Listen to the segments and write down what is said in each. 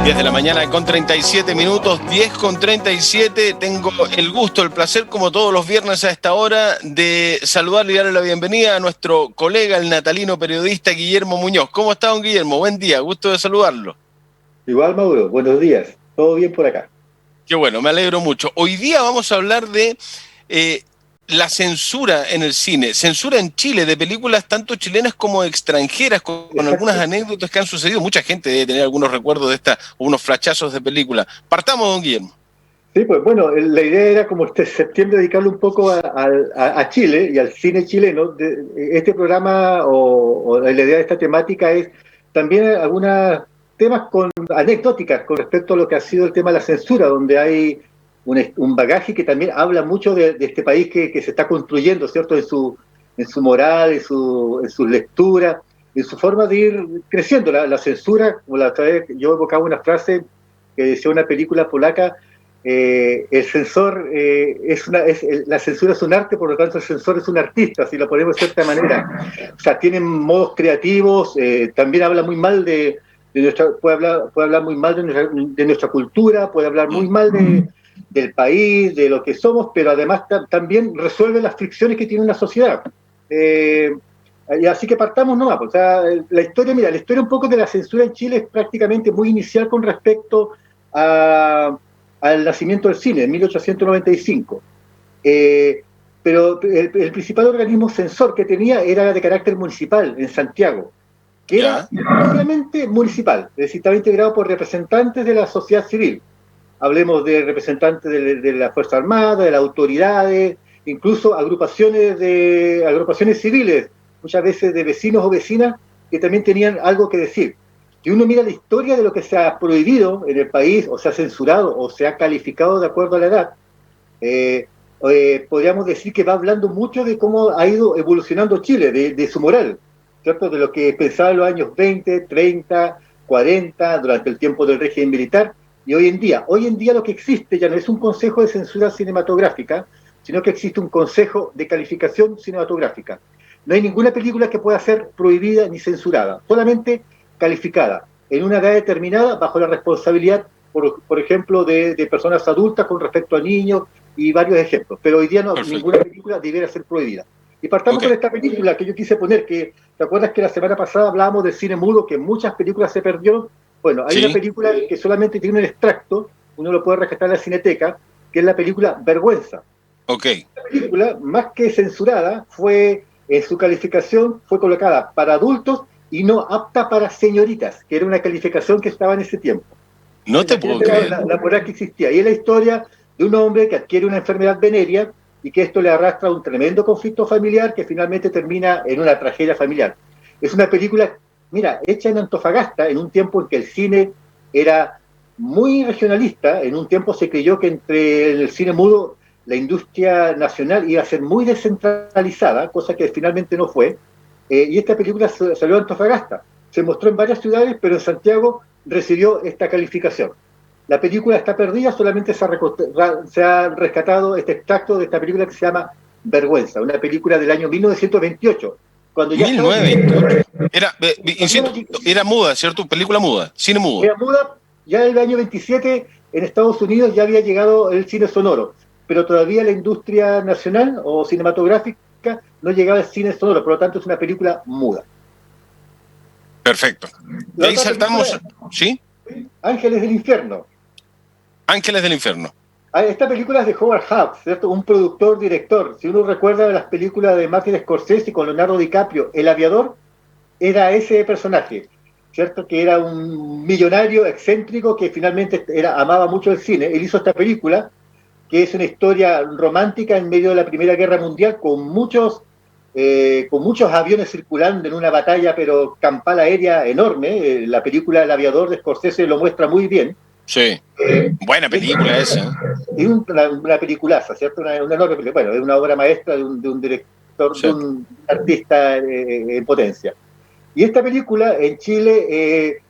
10 de la mañana con 37 minutos, 10 con 37. Tengo el gusto, el placer, como todos los viernes a esta hora, de saludarle y darle la bienvenida a nuestro colega, el natalino periodista Guillermo Muñoz. ¿Cómo está, don Guillermo? Buen día, gusto de saludarlo. Igual, Mauro, buenos días. ¿Todo bien por acá? Qué bueno, me alegro mucho. Hoy día vamos a hablar de la censura en el cine, censura en Chile de películas tanto chilenas como extranjeras, con algunas Exacto. anécdotas que han sucedido. Mucha gente debe tener algunos recuerdos de esta, unos flachazos de película. Partamos, don Guillermo. Sí, pues bueno, la idea era como este septiembre dedicarlo un poco a Chile y al cine chileno. Este programa o la idea de esta temática es también algunos temas anecdóticas con respecto a lo que ha sido el tema de la censura, donde hay un bagaje que también habla mucho de este país que se está construyendo, ¿cierto? En su moral, en su lectura, en su forma de ir creciendo. La censura, como la otra vez yo evocaba una frase que decía una película polaca. El censor la censura es un arte, por lo tanto el censor es un artista, si lo ponemos de cierta manera. O sea, tienen modos creativos, también habla muy mal de nuestra, puede hablar muy mal de nuestra cultura, puede hablar muy mal del país, de lo que somos, pero además también resuelve las fricciones que tiene una sociedad. Y así que partamos nomás. O sea, la historia un poco de la censura en Chile es prácticamente muy inicial con respecto al nacimiento del cine, en 1895. Pero el principal organismo censor que tenía era de carácter municipal, en Santiago, que era exclusivamente municipal, es decir, estaba integrado por representantes de la sociedad civil. Hablemos de representantes de la Fuerza Armada, de las autoridades, incluso agrupaciones civiles, muchas veces de vecinos o vecinas, que también tenían algo que decir. Si uno mira la historia de lo que se ha prohibido en el país, o se ha censurado, o se ha calificado de acuerdo a la edad, podríamos decir que va hablando mucho de cómo ha ido evolucionando Chile, de su moral, ¿cierto? De lo que pensaba en los años 20, 30, 40, durante el tiempo del régimen militar, y hoy en día lo que existe ya no es un consejo de censura cinematográfica, sino que existe un consejo de calificación cinematográfica. No hay ninguna película que pueda ser prohibida ni censurada, solamente calificada en una edad determinada bajo la responsabilidad, por ejemplo, de personas adultas con respecto a niños y varios ejemplos. Pero hoy día ninguna película debiera ser prohibida. Y partamos con esta película que yo quise poner, que ¿te acuerdas que la semana pasada hablábamos del cine mudo, que en muchas películas se perdió? Bueno, hay una película que solamente tiene un extracto, uno lo puede rescatar en la Cineteca, que es la película Vergüenza. La película, más que censurada, en su calificación fue colocada para adultos y no apta para señoritas, que era una calificación que estaba en ese tiempo. No te puedo creer. La moral que existía. Y es la historia de un hombre que adquiere una enfermedad venérea y que esto le arrastra a un tremendo conflicto familiar que finalmente termina en una tragedia familiar. Es una película, mira, hecha en Antofagasta, en un tiempo en que el cine era muy regionalista, en un tiempo se creyó que entre el cine mudo la industria nacional iba a ser muy descentralizada, cosa que finalmente no fue, y esta película salió de Antofagasta. Se mostró en varias ciudades, pero en Santiago recibió esta calificación. La película está perdida, solamente se ha rescatado este extracto de esta película que se llama Vergüenza, una película del año 1928. Cuando ya 1928. Era muda, ¿cierto? Película muda, cine mudo. Era muda, ya en el año 27 en Estados Unidos ya había llegado el cine sonoro, pero todavía la industria nacional o cinematográfica no llegaba al cine sonoro, por lo tanto es una película muda. Perfecto. De ahí saltamos, ¿sí? Ángeles del Infierno. Ángeles del Infierno. Esta película es de Howard Hawks, ¿cierto? Un productor, director. Si uno recuerda las películas de Martin Scorsese con Leonardo DiCaprio, El Aviador, era ese personaje, ¿cierto? Que era un millonario excéntrico que finalmente amaba mucho el cine. Él hizo esta película, que es una historia romántica en medio de la Primera Guerra Mundial, con muchos aviones circulando en una batalla, pero campal aérea enorme. La película El Aviador de Scorsese lo muestra muy bien. Sí, buena película esa. Es una peliculaza, ¿cierto? Una enorme película. Bueno, es una obra maestra de un director, de un artista en potencia. Y esta película en Chile,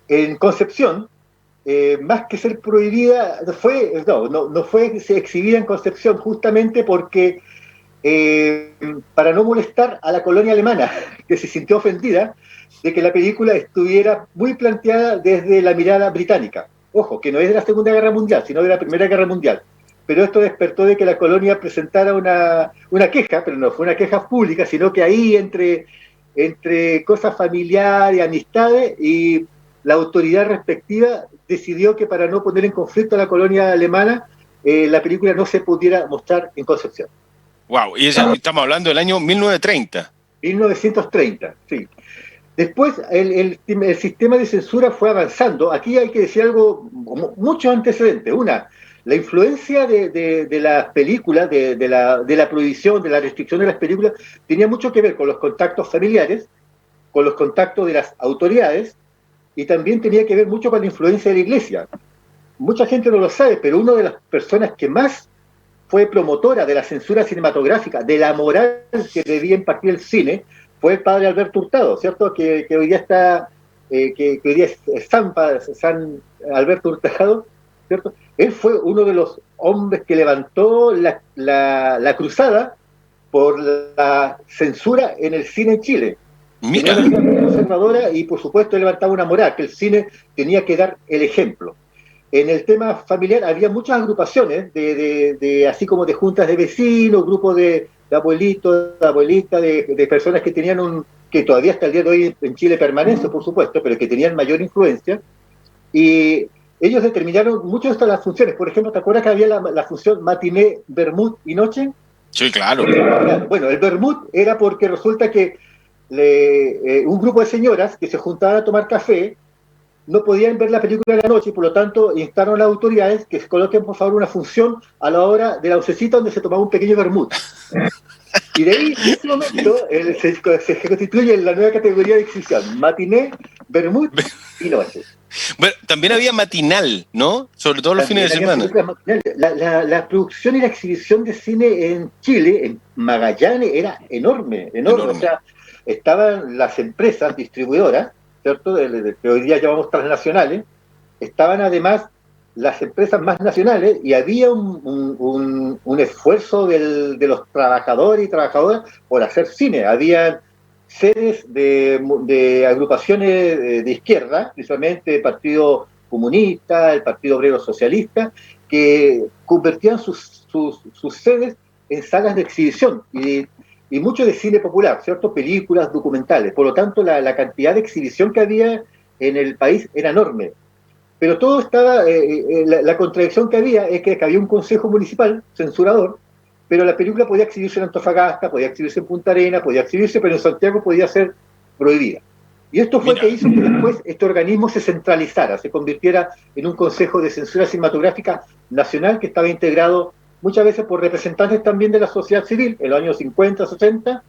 en Concepción, más que ser prohibida, no fue exhibida en Concepción justamente porque para no molestar a la colonia alemana, que se sintió ofendida de que la película estuviera muy planteada desde la mirada británica. Ojo, que no es de la Segunda Guerra Mundial, sino de la Primera Guerra Mundial. Pero esto despertó de que la colonia presentara una queja, pero no fue una queja pública, sino que ahí entre cosas familiares, amistades, y la autoridad respectiva decidió que para no poner en conflicto a la colonia alemana, la película no se pudiera mostrar en Concepción. Wow, y estamos hablando del año 1930. 1930, sí. Después el sistema de censura fue avanzando. Aquí hay que decir algo, muchos antecedentes. Una, la influencia de las películas, de la prohibición, de la restricción de las películas, tenía mucho que ver con los contactos familiares, con los contactos de las autoridades, y también tenía que ver mucho con la influencia de la Iglesia. Mucha gente no lo sabe, pero una de las personas que más fue promotora de la censura cinematográfica, de la moral que debía impartir el cine, fue el padre Alberto Hurtado, ¿cierto? Que hoy día está, que hoy día es San Alberto Hurtado, ¿cierto? Él fue uno de los hombres que levantó la cruzada por la censura en el cine en Chile. Mira. Tenía una visión conservadora y, por supuesto, él levantaba una moral, que el cine tenía que dar el ejemplo. En el tema familiar había muchas agrupaciones, así como de juntas de vecinos, grupos de abuelitos, de abuelitas, de personas que tenían que todavía hasta el día de hoy en Chile permanece, por supuesto, pero que tenían mayor influencia, y ellos determinaron muchas de estas funciones. Por ejemplo, ¿te acuerdas que había la función matiné, vermut y noche? Sí, claro. Bueno, el vermut era porque resulta que un grupo de señoras que se juntaban a tomar café no podían ver la película de la noche y por lo tanto instaron a las autoridades que coloquen por favor una función a la hora de la oncecita donde se tomaba un pequeño vermut. Y de ahí, en ese momento, se constituye la nueva categoría de exhibición: matiné, vermut y noche. Bueno, también había matinal, ¿no? Sobre todo los fines de semana. La producción y la exhibición de cine en Chile, en Magallanes, era enorme. O sea, estaban las empresas distribuidoras, ¿cierto? Que hoy día llamamos transnacionales, estaban además las empresas más nacionales y había un esfuerzo de los trabajadores y trabajadoras por hacer cine. Había sedes de agrupaciones de izquierda, principalmente el Partido Comunista, el Partido Obrero Socialista, que convertían sus sedes en salas de exhibición y mucho de cine popular, ¿cierto? Películas, documentales. Por lo tanto, la cantidad de exhibición que había en el país era enorme. Pero todo estaba, la contradicción que había es que había un consejo municipal censurador, pero la película podía exhibirse en Antofagasta, podía exhibirse en Punta Arenas, podía exhibirse, pero en Santiago podía ser prohibida. Y esto fue que hizo que después este organismo se centralizara, se convirtiera en un consejo de censura cinematográfica nacional que estaba integrado muchas veces por representantes también de la sociedad civil, en los años 50, 60,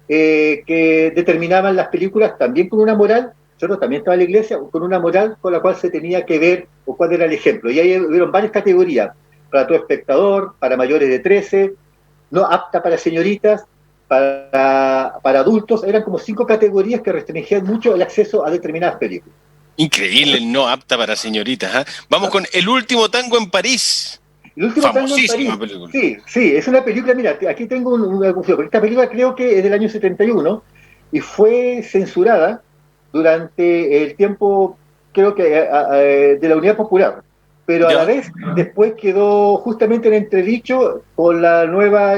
que determinaban las películas también con una moral, ¿cierto? También estaba la Iglesia, con una moral con la cual se tenía que ver o cuál era el ejemplo. Y ahí hubieron varias categorías: para todo espectador, para mayores de 13, no apta para señoritas, para adultos. Eran como 5 categorías que restringían mucho el acceso a determinadas películas. Increíble el no apta para señoritas, ¿eh? Vamos con El último tango en París. El último tango en París. Película. Sí, es una película, mira, aquí tengo una confusión. Esta película creo que es del año 71 y fue censurada durante el tiempo, creo que de la Unidad Popular, pero a la vez después quedó justamente en entredicho con la nueva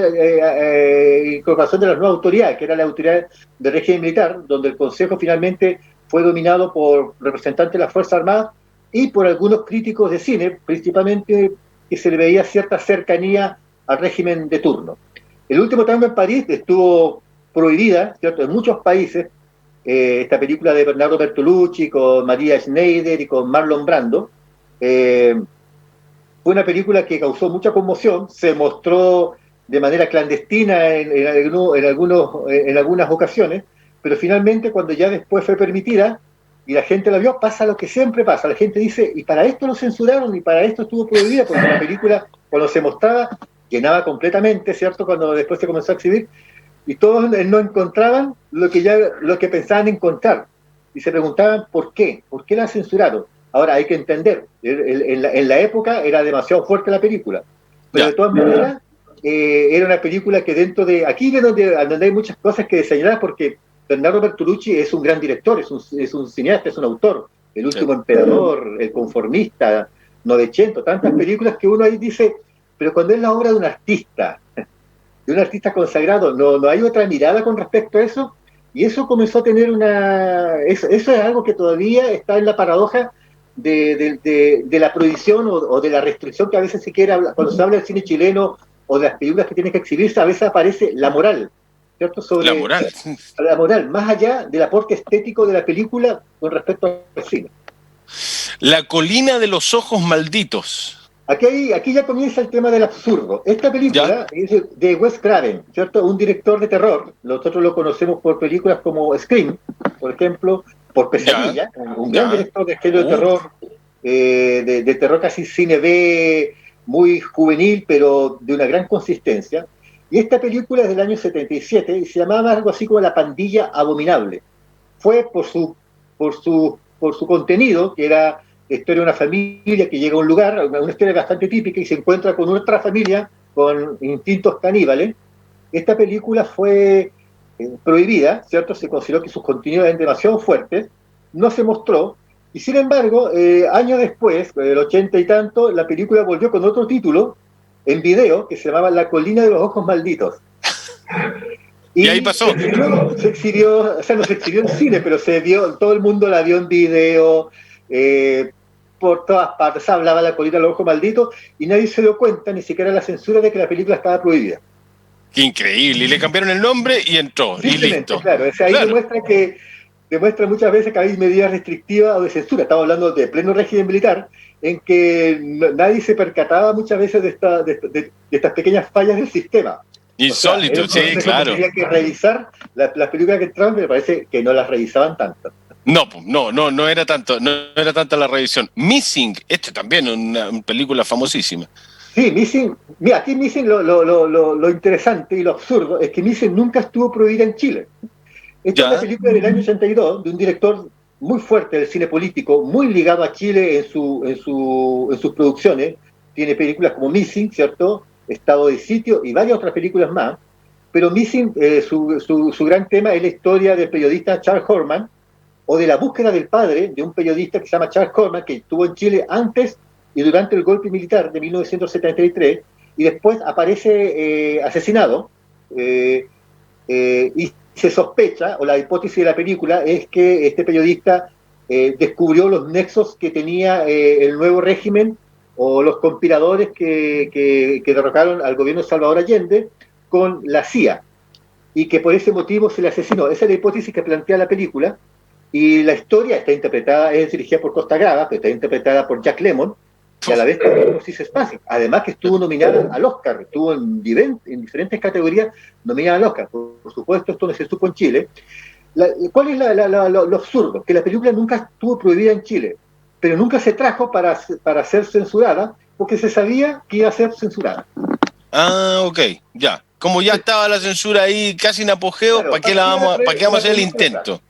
incorporación de las nuevas autoridades, que era la autoridad del régimen militar, donde el Consejo finalmente fue dominado por representantes de las Fuerzas Armadas y por algunos críticos de cine, principalmente que se le veía cierta cercanía al régimen de turno. El último tango en París estuvo prohibida, ¿cierto?, en muchos países. Esta película de Bernardo Bertolucci con María Schneider y con Marlon Brando, fue una película que causó mucha conmoción, se mostró de manera clandestina en algunas ocasiones, pero finalmente cuando ya después fue permitida y la gente la vio, pasa lo que siempre pasa: la gente dice, y para esto lo censuraron, y para esto estuvo prohibida, porque la película cuando se mostraba llenaba completamente, ¿cierto?, cuando después se comenzó a exhibir, y todos no encontraban lo que pensaban encontrar, y se preguntaban ¿por qué la censuraron? Ahora hay que entender, en la época era demasiado fuerte la película, pero de todas maneras era una película que dentro de... Aquí es donde hay muchas cosas que señalar, porque Bernardo Bertolucci es un gran director, es un cineasta, es un autor. El último emperador, El conformista, Novecento, tantas películas que uno ahí dice, pero cuando es la obra de un artista consagrado, no hay otra mirada con respecto a eso, y eso comenzó a tener eso es algo que todavía está en la paradoja de la prohibición o de la restricción que a veces se quiere hablar, cuando se habla del cine chileno o de las películas que tienen que exhibirse, a veces aparece la moral, ¿cierto? La Sobre moral. la moral, más allá del aporte estético de la película con respecto al cine. La colina de los ojos malditos. Aquí ya comienza el tema del absurdo. Esta película ¿Ya? es de Wes Craven, ¿cierto? Un director de terror. Nosotros lo conocemos por películas como Scream, por ejemplo, por ¿Ya? Pesadilla, un gran ¿Ya? director de género de terror, de terror casi cine B, muy juvenil, pero de una gran consistencia. Y esta película es del año 77 y se llamaba algo así como La Pandilla Abominable. Fue por su contenido, que era la historia de una familia que llega a un lugar, una historia bastante típica, y se encuentra con otra familia con instintos caníbales. Esta película fue prohibida, ¿cierto? Se consideró que sus contenidos eran demasiado fuertes, no se mostró, y sin embargo, años después, el 80 y tanto, la película volvió con otro título en video que se llamaba La Colina de los Ojos Malditos. Y ahí Y pasó. o sea, no se exhibió en cine, pero se vio, todo el mundo la vio en video, por todas partes, se hablaba La Colina de los Ojos Malditos, y nadie se dio cuenta, ni siquiera la censura, de que la película estaba prohibida. Qué increíble. Y le cambiaron el nombre y entró. Y Simplemente, listo. claro, o sea, ahí Claro. demuestra muchas veces que hay medidas restrictivas o de censura. Estamos hablando de pleno régimen militar, en que nadie se percataba muchas veces de estas pequeñas fallas del sistema. O sea, era Insólito, un sí, proceso que claro. tenía que revisar las películas que entraban, me parece que no las revisaban tanto. No, no era tanto, no era tanta la revisión. Missing, este también, una película famosísima. Sí, Missing, mira, aquí Missing lo interesante y lo absurdo es que Missing nunca estuvo prohibida en Chile. Esta es una ¿Ya? película del año 82 de un director muy fuerte del cine político, muy ligado a Chile en sus producciones. Tiene películas como Missing, ¿cierto? Estado de sitio y varias otras películas más. Pero Missing, su gran tema es la historia del periodista Charles Horman, o de la búsqueda del padre de un periodista que se llama Charles Horman, que estuvo en Chile antes y durante el golpe militar de 1973, y después aparece asesinado. Y se sospecha, o la hipótesis de la película, es que este periodista descubrió los nexos que tenía el nuevo régimen o los conspiradores que derrocaron al gobierno de Salvador Allende con la CIA, y que por ese motivo se le asesinó. Esa es la hipótesis que plantea la película, y la historia está interpretada, es dirigida por Costa Gavras, pero está interpretada por Jack Lemmon, y a la vez también por Sissy Spacek. Además que estuvo nominada al Oscar, estuvo en diferentes categorías nominada al Oscar. Por supuesto, esto no se supo en Chile. ¿Cuál es lo absurdo? Que la película nunca estuvo prohibida en Chile, pero nunca se trajo para ser censurada, porque se sabía que iba a ser censurada. Ah, ok, ya. Como ya estaba la censura ahí casi en apogeo, Claro, ¿para qué vamos a hacer el intento?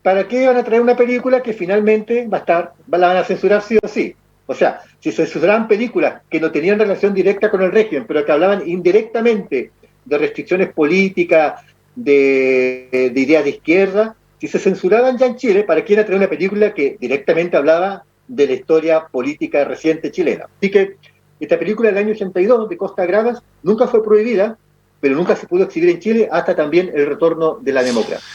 ¿Para qué van a traer una película que finalmente la van a censurar sí o sí? O sea, si se censuraban películas que no tenían relación directa con el régimen, pero que hablaban indirectamente de restricciones políticas, de ideas de izquierda, si se censuraban ya en Chile, ¿para qué iban a traer una película que directamente hablaba de la historia política reciente chilena? Así que esta película del año 82 de Costa Gravas nunca fue prohibida, pero nunca se pudo exhibir en Chile hasta también el retorno de la democracia.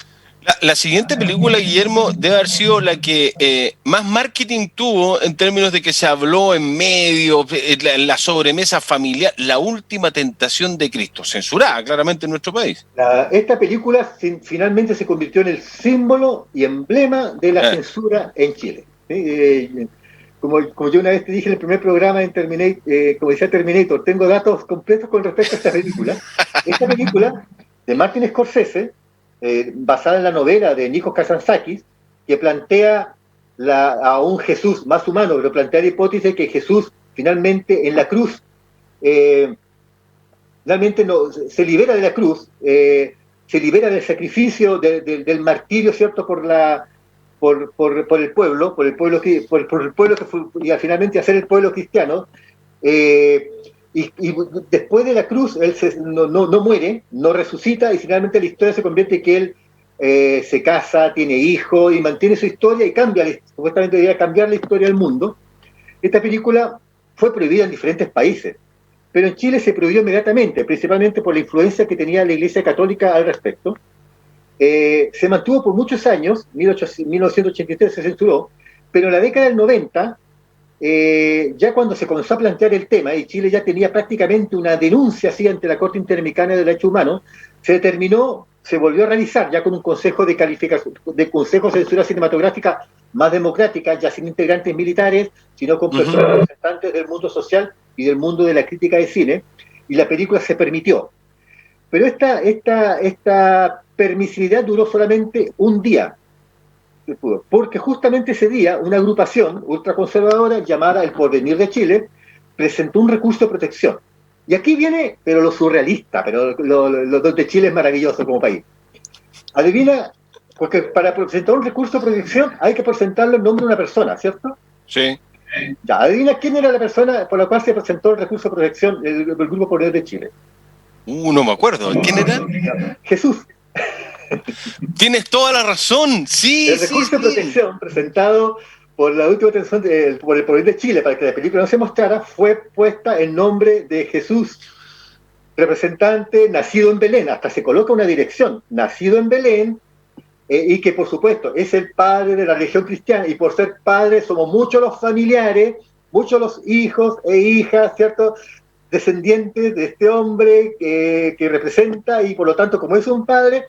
La siguiente película, Guillermo, debe haber sido la que más marketing tuvo en términos de que se habló en medio, en la sobremesa familiar, La Última Tentación de Cristo, censurada claramente en nuestro país. Esta película finalmente se convirtió en el símbolo y emblema de la censura en Chile. ¿Sí? Como yo una vez te dije en el primer programa en como decía Terminator, tengo datos completos con respecto a esta película. Esta película de Martin Scorsese, basada en la novela de Nikos Kazantzakis, que plantea a un Jesús más humano, pero plantea la hipótesis de que Jesús finalmente en la cruz realmente se libera de la cruz, se libera del sacrificio, del martirio, ¿cierto?, por el pueblo que fue, y finalmente hacer el pueblo cristiano, y después de la cruz él no muere, no resucita, y finalmente la historia se convierte en que él se casa, tiene hijos y mantiene su historia y cambia, supuestamente debería cambiar la historia del mundo. Esta película fue prohibida en diferentes países, pero en Chile se prohibió inmediatamente, principalmente por la influencia que tenía la Iglesia Católica al respecto. Se mantuvo por muchos años, 1983 se censuró, pero en la década del 90, ya cuando se comenzó a plantear el tema, y Chile ya tenía prácticamente una denuncia así ante la Corte Interamericana de Derechos Humanos, se volvió a realizar ya con un consejo de calificación, de consejo de censura cinematográfica más democrática, ya sin integrantes militares, sino con personas representantes del mundo social y del mundo de la crítica de cine, y la película se permitió. Pero esta permisividad duró solamente un día, porque justamente ese día una agrupación ultraconservadora llamada El Porvenir de Chile presentó un recurso de protección. Y aquí viene, pero lo surrealista, pero lo de Chile es maravilloso como país. Adivina, porque para presentar un recurso de protección hay que presentarlo en nombre de una persona, ¿cierto? Sí. Ya, adivina quién era la persona por la cual se presentó el recurso de protección del Grupo Porvenir de Chile. No me acuerdo. ¿Quién era? Jesús. Tienes toda la razón. Sí, el recurso de protección presentado por la última atención por el Porvenir de Chile para que la película no se mostrara fue puesta en nombre de Jesús, representante nacido en Belén. Hasta se coloca una dirección, nacido en Belén, y que por supuesto es el padre de la religión cristiana, y por ser padre somos muchos los familiares, muchos los hijos e hijas, ¿cierto?, descendientes de este hombre que representa, y por lo tanto, como es un padre,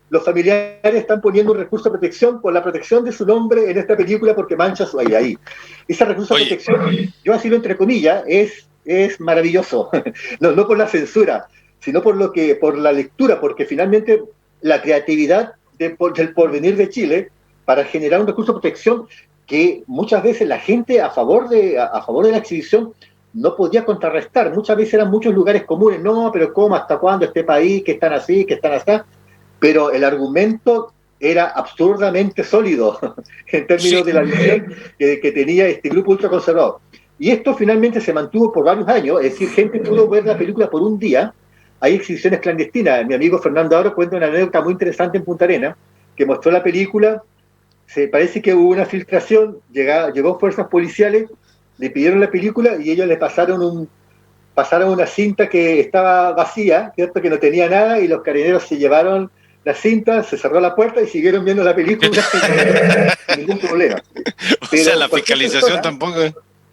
los familiares están poniendo un recurso de protección por la protección de su nombre en esta película porque mancha su ahí. Ese recurso de protección, yo así lo entre comillas, es maravilloso. No por la censura, sino por la lectura, porque finalmente la creatividad del Porvenir de Chile para generar un recurso de protección que muchas veces la gente a favor de la exhibición no podía contrarrestar. Muchas veces eran muchos lugares comunes, no, pero ¿cómo? ¿Hasta cuándo este país? Que están así, que están así. Pero el argumento era absurdamente sólido en términos de la visión que tenía este grupo ultraconservador. Y esto finalmente se mantuvo por varios años, es decir, gente pudo ver la película por un día. Hay exhibiciones clandestinas. Mi amigo Fernando Aro cuenta una anécdota muy interesante en Punta Arenas, que mostró la película, parece que hubo una filtración, llegó fuerzas policiales, le pidieron la película y ellos le pasaron una cinta que estaba vacía, ¿cierto?, que no tenía nada, y los carabineros se llevaron la cinta, se cerró la puerta y siguieron viendo la película sin ningún problema. O sea, la fiscalización tampoco...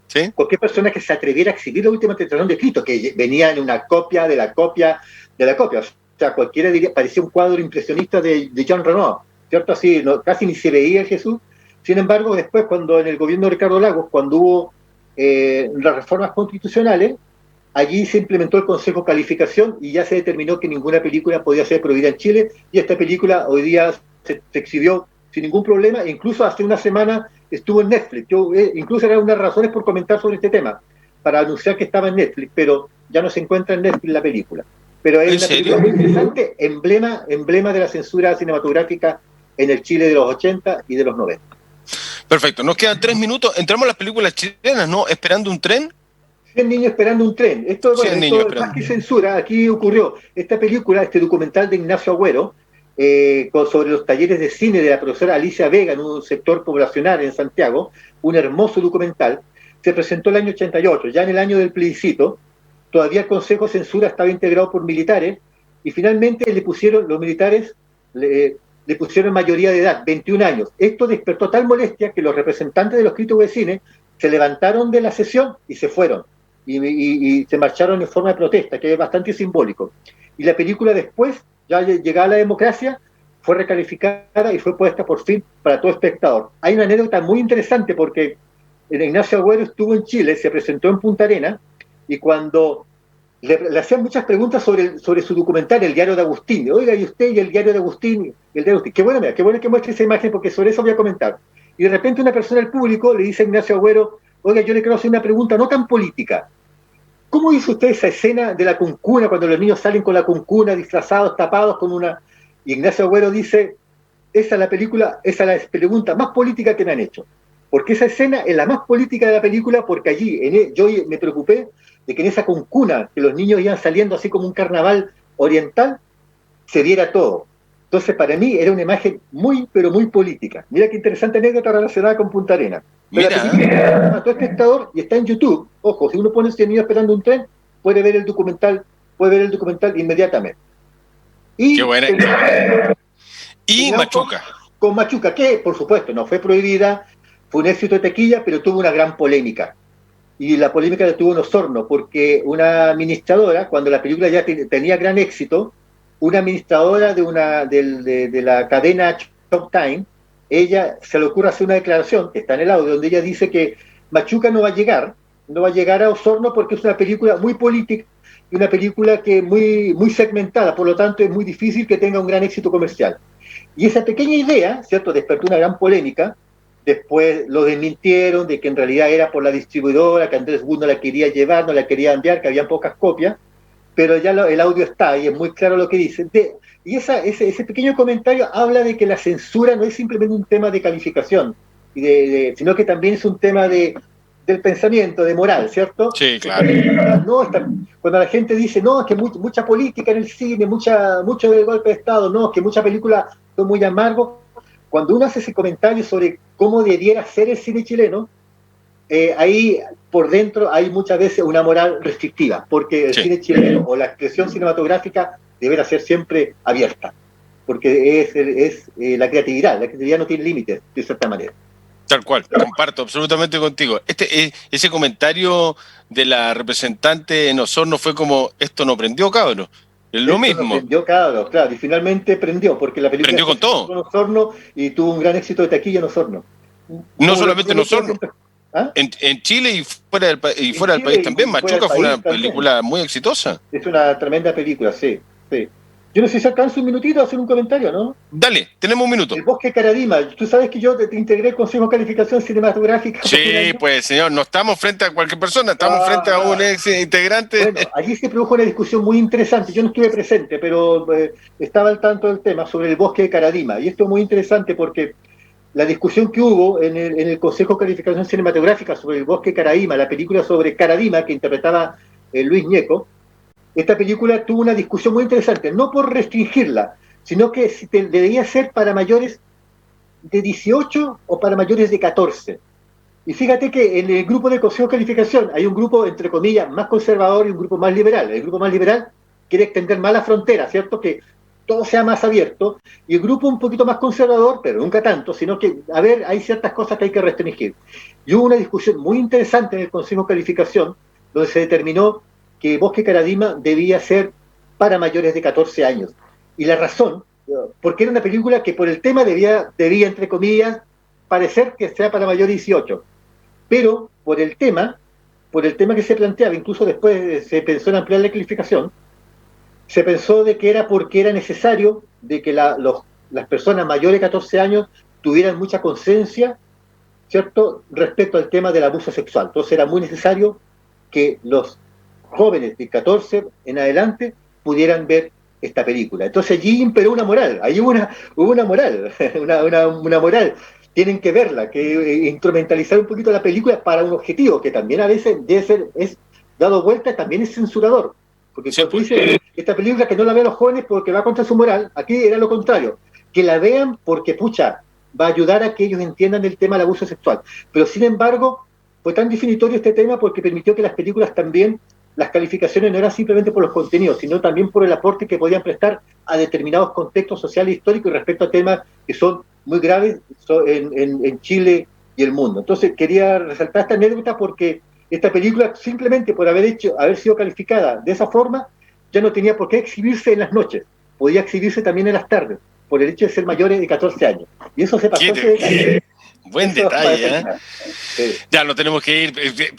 ¿Sí? Cualquier persona que se atreviera a exhibir la última tentación de Cristo, que venía en una copia de la copia de la copia, o sea, cualquiera diría, parecía un cuadro impresionista de Jean Renoir, ¿cierto? Así, casi ni se veía Jesús. Sin embargo, después, cuando en el gobierno de Ricardo Lagos, cuando hubo las reformas constitucionales, allí se implementó el Consejo de Calificación y ya se determinó que ninguna película podía ser prohibida en Chile, y esta película hoy día se exhibió sin ningún problema, e incluso hace una semana estuvo en Netflix. Yo incluso era una de las razones por comentar sobre este tema, para anunciar que estaba en Netflix, pero ya no se encuentra en Netflix la película. Pero es una película muy interesante, emblema de la censura cinematográfica en el Chile de los 80 y de los 90. Perfecto, nos quedan 3 minutos. Entramos a las películas chilenas, ¿no? ¿Esperando un tren? 100 niños esperando un tren. Esto es más que censura. Aquí ocurrió esta película, este documental de Ignacio Agüero, sobre los talleres de cine de la profesora Alicia Vega en un sector poblacional en Santiago, un hermoso documental. Se presentó el año 88, ya en el año del plebiscito. Todavía el Consejo de Censura estaba integrado por militares, y finalmente los militares le pusieron mayoría de edad, 21 años. Esto despertó tal molestia que los representantes de los críticos de cine se levantaron de la sesión y se fueron, y se marcharon en forma de protesta, que es bastante simbólico. Y la película después, ya llegada a la democracia, fue recalificada y fue puesta por fin para todo espectador. Hay una anécdota muy interesante porque Ignacio Agüero estuvo en Chile, se presentó en Punta Arenas, y cuando le hacían muchas preguntas sobre su documental, El Diario de Agustín. Oiga, ¿y usted y el Diario de Agustín? Qué bueno que muestre esa imagen, porque sobre eso voy a comentar. Y de repente una persona del público le dice a Ignacio Agüero: oiga, yo le quiero hacer una pregunta no tan política. ¿Cómo hizo usted esa escena de la cuncuna, cuando los niños salen con la cuncuna, disfrazados, tapados con una... Y Ignacio Agüero dice: esa es la pregunta más política que me han hecho. Porque esa escena es la más política de la película, porque allí yo me preocupé de que en esa cuncuna, que los niños iban saliendo así como un carnaval oriental, se viera todo. Entonces, para mí era una imagen muy, pero muy política. Mira qué interesante anécdota relacionada con Punta Arenas. Pero la película mató al espectador y está en YouTube. Ojo, si uno pone 100 niños esperando un tren, puede ver el documental inmediatamente. Y, qué buena. Y Machuca. Con Machuca, que por supuesto no fue prohibida, fue un éxito de taquilla, pero tuvo una gran polémica. Y la polémica la tuvo en Osorno, porque una administradora, cuando la película ya tenía gran éxito, una administradora de la cadena Showtime, ella se le ocurre hacer una declaración, que está en el audio, donde ella dice que Machuca no va a llegar a Osorno porque es una película muy política y una película que muy, muy segmentada, por lo tanto es muy difícil que tenga un gran éxito comercial. Y esa pequeña idea, ¿cierto?, despertó una gran polémica. Después lo desmintieron de que en realidad era por la distribuidora, que Andrés Wood no la quería llevar, no la quería enviar, que habían pocas copias, pero ya el audio está y es muy claro lo que dice. Y ese pequeño comentario habla de que la censura no es simplemente un tema de calificación, sino que también es un tema del pensamiento, de moral, ¿cierto? Sí, claro. Cuando la gente dice, no, es que mucha política en el cine, mucho del golpe de Estado, no, es que muchas películas son muy amargos. Cuando uno hace ese comentario sobre cómo debiera ser el cine chileno, ahí por dentro hay muchas veces una moral restrictiva, porque el cine chileno o la expresión cinematográfica deberá ser siempre abierta, porque es la creatividad no tiene límites, de cierta manera. Tal cual, comparto absolutamente contigo. Ese comentario de la representante en Osorno fue como, esto no prendió, cabrón. Es lo mismo. No prendió, claro, y finalmente prendió, porque la película prendió con todo. En Osorno y tuvo un gran éxito de taquilla en Osorno. No solamente en Osorno. ¿Ah? En Chile y fuera del país también. Machuca fue una película muy exitosa. Es una tremenda película, sí. Yo no sé si alcanzo un minutito a hacer un comentario, ¿no? Dale, tenemos un minuto. El Bosque Caradima. Tú sabes que yo te integré al Consejo de Calificación Cinematográfica. Sí, pues señor, no estamos frente a cualquier persona, estamos frente a un ex integrante. Bueno, allí se produjo una discusión muy interesante. Yo no estuve presente, pero estaba al tanto del tema sobre el Bosque de Caradima. Y esto es muy interesante porque la discusión que hubo en el Consejo de Calificación Cinematográfica sobre el Bosque de Caradima, la película sobre Caradima que interpretaba Luis Ñeco, esta película tuvo una discusión muy interesante, no por restringirla, sino que si debería ser para mayores de 18 o para mayores de 14. Y fíjate que en el grupo de Consejo de Calificación hay un grupo, entre comillas, más conservador y un grupo más liberal. El grupo más liberal quiere extender más la frontera, ¿cierto?, que todo sea más abierto, y el grupo un poquito más conservador, pero nunca tanto, sino que, a ver, hay ciertas cosas que hay que restringir. Y hubo una discusión muy interesante en el Consejo de Calificación, donde se determinó que Bosque Caradima debía ser para mayores de 14 años. Y la razón, porque era una película que por el tema debía entre comillas, parecer que sea para mayores de 18. Pero por el tema que se planteaba, incluso después se pensó en ampliar la calificación, se pensó de que era porque era necesario de que las personas mayores de 14 años tuvieran mucha conciencia, ¿cierto?, respecto al tema del abuso sexual. Entonces era muy necesario que los jóvenes de 14 en adelante pudieran ver esta película. Entonces allí imperó una moral, ahí hubo una moral, una moral. Tienen que verla, que instrumentalizar un poquito la película para un objetivo, que también a veces es dado vuelta, también es censurador. Porque sí, pues, dice, esta película que no la ven los jóvenes porque va contra su moral, aquí era lo contrario, que la vean porque, pucha, va a ayudar a que ellos entiendan el tema del abuso sexual. Pero sin embargo, fue tan definitorio este tema porque permitió que las películas también, las calificaciones no eran simplemente por los contenidos, sino también por el aporte que podían prestar a determinados contextos sociales e históricos y respecto a temas que son muy graves en Chile y el mundo. Entonces quería resaltar esta anécdota porque esta película, simplemente por haber sido calificada de esa forma, ya no tenía por qué exhibirse en las noches, podía exhibirse también en las tardes, por el hecho de ser mayores de 14 años. Y eso se pasó. Buen detalle, ¿eh? Sí. Ya no tenemos que ir.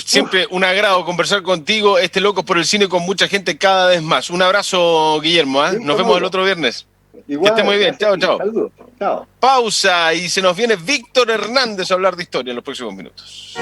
Siempre un agrado conversar contigo. Locos por el Cine con mucha gente cada vez más. Un abrazo, Guillermo, ¿eh? Nos vemos el otro viernes. Igual, que esté muy bien. Chao, chao. Saludos. Chao. Pausa y se nos viene Víctor Hernández a hablar de historia en los próximos minutos.